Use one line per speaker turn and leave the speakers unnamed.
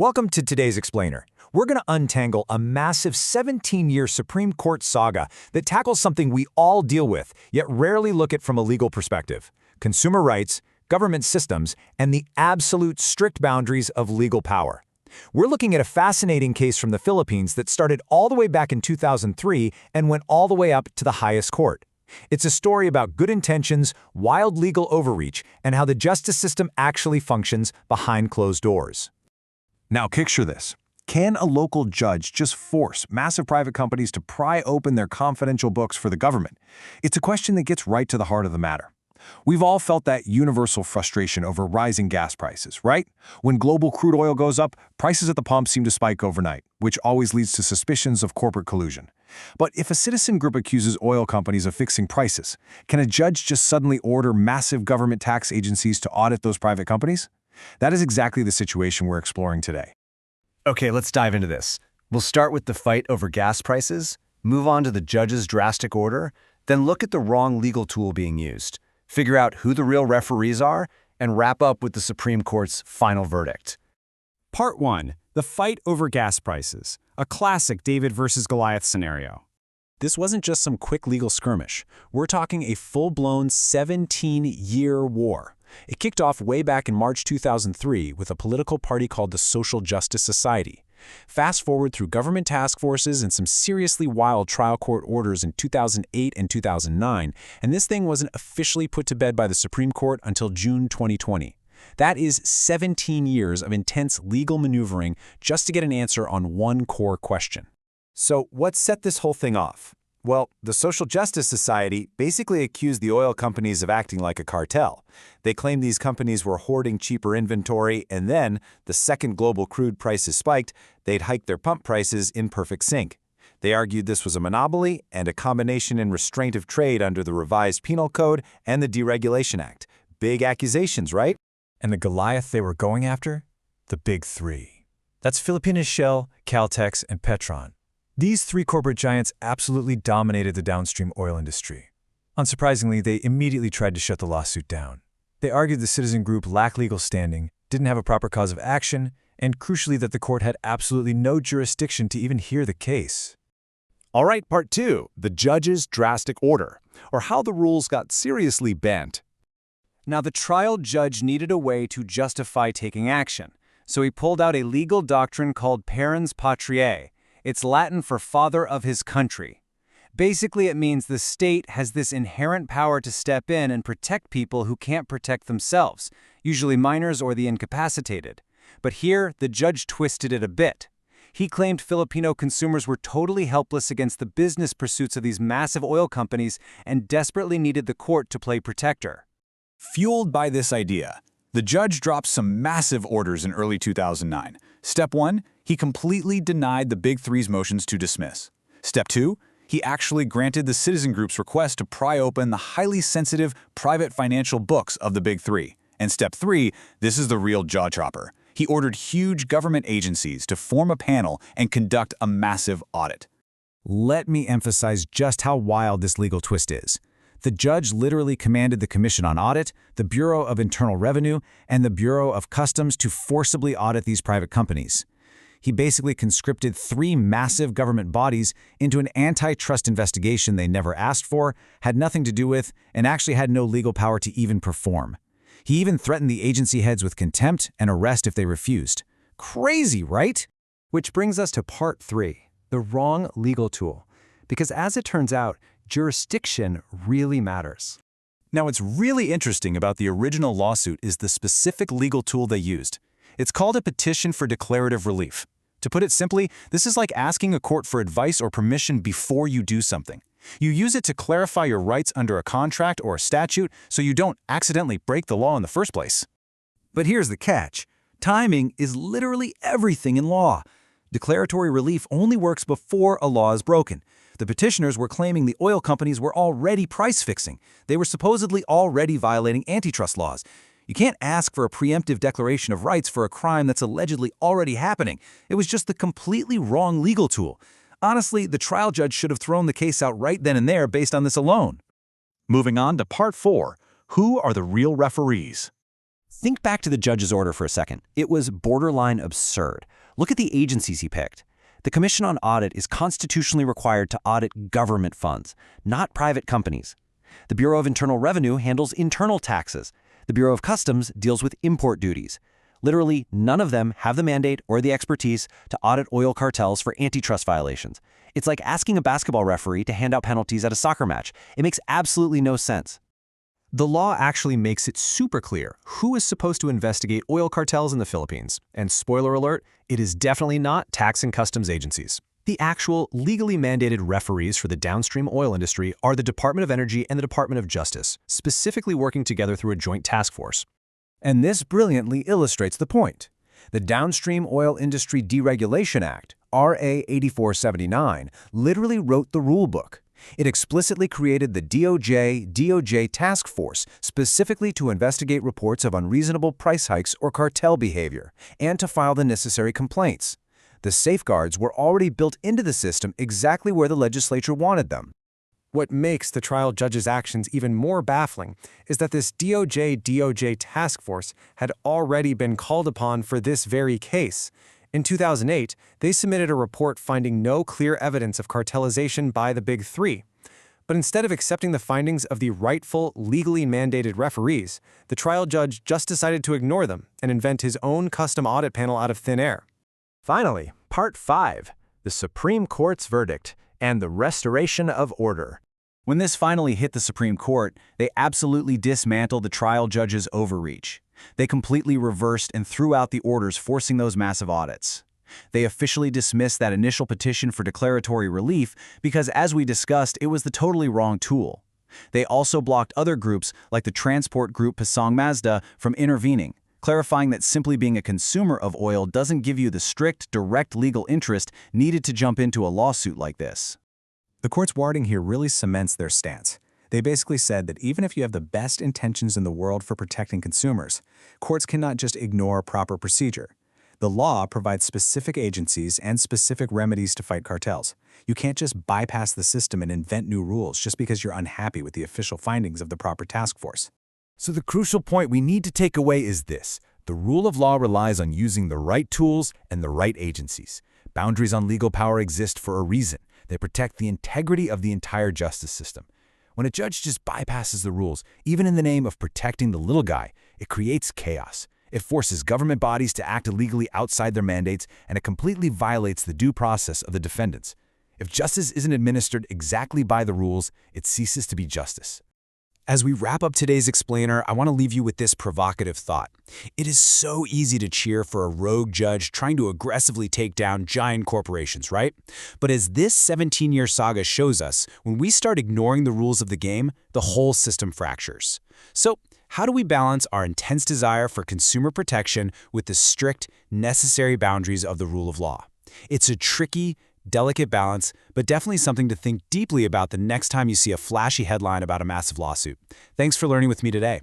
Welcome to today's Explainer. We're going to untangle a massive 17-year Supreme Court saga that tackles something we all deal with, yet rarely look at from a legal perspective: consumer rights, government systems, and the absolute strict boundaries of legal power. We're looking at a fascinating case from the Philippines that started all the way back in 2003 and went all the way up to the highest court. It's a story about good intentions, wild legal overreach, and how the justice system actually functions behind closed doors.
Now picture this. Can a local judge just force massive private companies to pry open their confidential books for the government? It's a question that gets right to the heart of the matter. We've all felt that universal frustration over rising gas prices, right? When global crude oil goes up, prices at the pump seem to spike overnight, which always leads to suspicions of corporate collusion. But if a citizen group accuses oil companies of fixing prices, can a judge just suddenly order massive government tax agencies to audit those private companies? That is exactly the situation we're exploring today.
Okay, let's dive into this. We'll start with the fight over gas prices, move on to the judge's drastic order, then look at the wrong legal tool being used, figure out who the real referees are, and wrap up with the Supreme Court's final verdict.
Part 1. The fight over gas prices, a classic David versus Goliath scenario. This wasn't just some quick legal skirmish. We're talking a full-blown 17-year war. It kicked off way back in March 2003 with a political party called the Social Justice Society. Fast forward through government task forces and some seriously wild trial court orders in 2008 and 2009, and this thing wasn't officially put to bed by the Supreme Court until June 2020. That is 17 years of intense legal maneuvering just to get an answer on one core question.
So what set this whole thing off? Well, the Social Justice Society basically accused the oil companies of acting like a cartel. They claimed these companies were hoarding cheaper inventory, and then, the second global crude prices spiked, they'd hike their pump prices in perfect sync. They argued this was a monopoly and a combination and restraint of trade under the revised Penal Code and the Deregulation Act. Big accusations, right? And the Goliath they were going after? The Big Three. That's Filipinas Shell, Caltex, and Petron. These three corporate giants absolutely dominated the downstream oil industry. Unsurprisingly, they immediately tried to shut the lawsuit down. They argued the citizen group lacked legal standing, didn't have a proper cause of action, and crucially that the court had absolutely no jurisdiction to even hear the case.
All right, Part 2, the judge's drastic order, or how the rules got seriously bent.
Now, the trial judge needed a way to justify taking action, so he pulled out a legal doctrine called parens patriae. It's Latin for father of his country. Basically, it means the state has this inherent power to step in and protect people who can't protect themselves, usually minors or the incapacitated. But here, the judge twisted it a bit. He claimed Filipino consumers were totally helpless against the business pursuits of these massive oil companies and desperately needed the court to play protector.
Fueled by this idea, the judge dropped some massive orders in early 2009. Step 1, he completely denied the Big Three's motions to dismiss. Step 2, he actually granted the citizen group's request to pry open the highly sensitive private financial books of the Big Three. And Step 3, this is the real jaw-dropper. He ordered huge government agencies to form a panel and conduct a massive audit.
Let me emphasize just how wild this legal twist is. The judge literally commanded the Commission on Audit, the Bureau of Internal Revenue, and the Bureau of Customs to forcibly audit these private companies. He basically conscripted three massive government bodies into an antitrust investigation they never asked for, had nothing to do with, and actually had no legal power to even perform. He even threatened the agency heads with contempt and arrest if they refused. Crazy, right?
Which brings us to Part 3, the wrong legal tool. Because as it turns out, jurisdiction really matters.
Now, what's really interesting about the original lawsuit is the specific legal tool they used. It's called a petition for declarative relief. To put it simply, this is like asking a court for advice or permission before you do something. You use it to clarify your rights under a contract or a statute so you don't accidentally break the law in the first place.
But here's the catch. Timing is literally everything in law. Declaratory relief only works before a law is broken. The petitioners were claiming the oil companies were already price-fixing. They were supposedly already violating antitrust laws. You can't ask for a preemptive declaration of rights for a crime that's allegedly already happening. It was just the completely wrong legal tool. Honestly, the trial judge should have thrown the case out right then and there based on this alone.
Moving on to Part 4, who are the real referees?
Think back to the judge's order for a second. It was borderline absurd.
Look at the agencies he picked. The Commission on Audit is constitutionally required to audit government funds, not private companies. The Bureau of Internal Revenue handles internal taxes. The Bureau of Customs deals with import duties. Literally, none of them have the mandate or the expertise to audit oil cartels for antitrust violations. It's like asking a basketball referee to hand out penalties at a soccer match. It makes absolutely no sense.
The law actually makes it super clear who is supposed to investigate oil cartels in the Philippines. And spoiler alert, it is definitely not tax and customs agencies. The actual legally mandated referees for the downstream oil industry are the Department of Energy and the Department of Justice, specifically working together through a joint task force.
And this brilliantly illustrates the point. The Downstream Oil Industry Deregulation Act, RA 8479, literally wrote the rulebook. It explicitly created the DOJ Task Force specifically to investigate reports of unreasonable price hikes or cartel behavior, and to file the necessary complaints. The safeguards were already built into the system exactly where the legislature wanted them.
What makes the trial judge's actions even more baffling is that this DOJ task force had already been called upon for this very case. In 2008, they submitted a report finding no clear evidence of cartelization by the Big Three. But instead of accepting the findings of the rightful, legally mandated referees, the trial judge just decided to ignore them and invent his own custom audit panel out of thin air.
Finally, Part 5, the Supreme Court's verdict and the restoration of order.
When this finally hit the Supreme Court, they absolutely dismantled the trial judge's overreach. They completely reversed and threw out the orders forcing those massive audits. They officially dismissed that initial petition for declaratory relief because, as we discussed, it was the totally wrong tool. They also blocked other groups like the transport group Pasong Mazda from intervening, clarifying that simply being a consumer of oil doesn't give you the strict, direct legal interest needed to jump into a lawsuit like this.
The court's wording here really cements their stance. They basically said that even if you have the best intentions in the world for protecting consumers, courts cannot just ignore proper procedure. The law provides specific agencies and specific remedies to fight cartels. You can't just bypass the system and invent new rules just because you're unhappy with the official findings of the proper task force.
So the crucial point we need to take away is this. The rule of law relies on using the right tools and the right agencies. Boundaries on legal power exist for a reason. They protect the integrity of the entire justice system. When a judge just bypasses the rules, even in the name of protecting the little guy, it creates chaos. It forces government bodies to act illegally outside their mandates, and it completely violates the due process of the defendants. If justice isn't administered exactly by the rules, it ceases to be justice.
As we wrap up today's explainer, I want to leave you with this provocative thought. It is so easy to cheer for a rogue judge trying to aggressively take down giant corporations, right? But as this 17-year saga shows us, when we start ignoring the rules of the game, the whole system fractures. So, how do we balance our intense desire for consumer protection with the strict, necessary boundaries of the rule of law? It's a tricky, delicate balance, but definitely something to think deeply about the next time you see a flashy headline about a massive lawsuit. Thanks for learning with me today.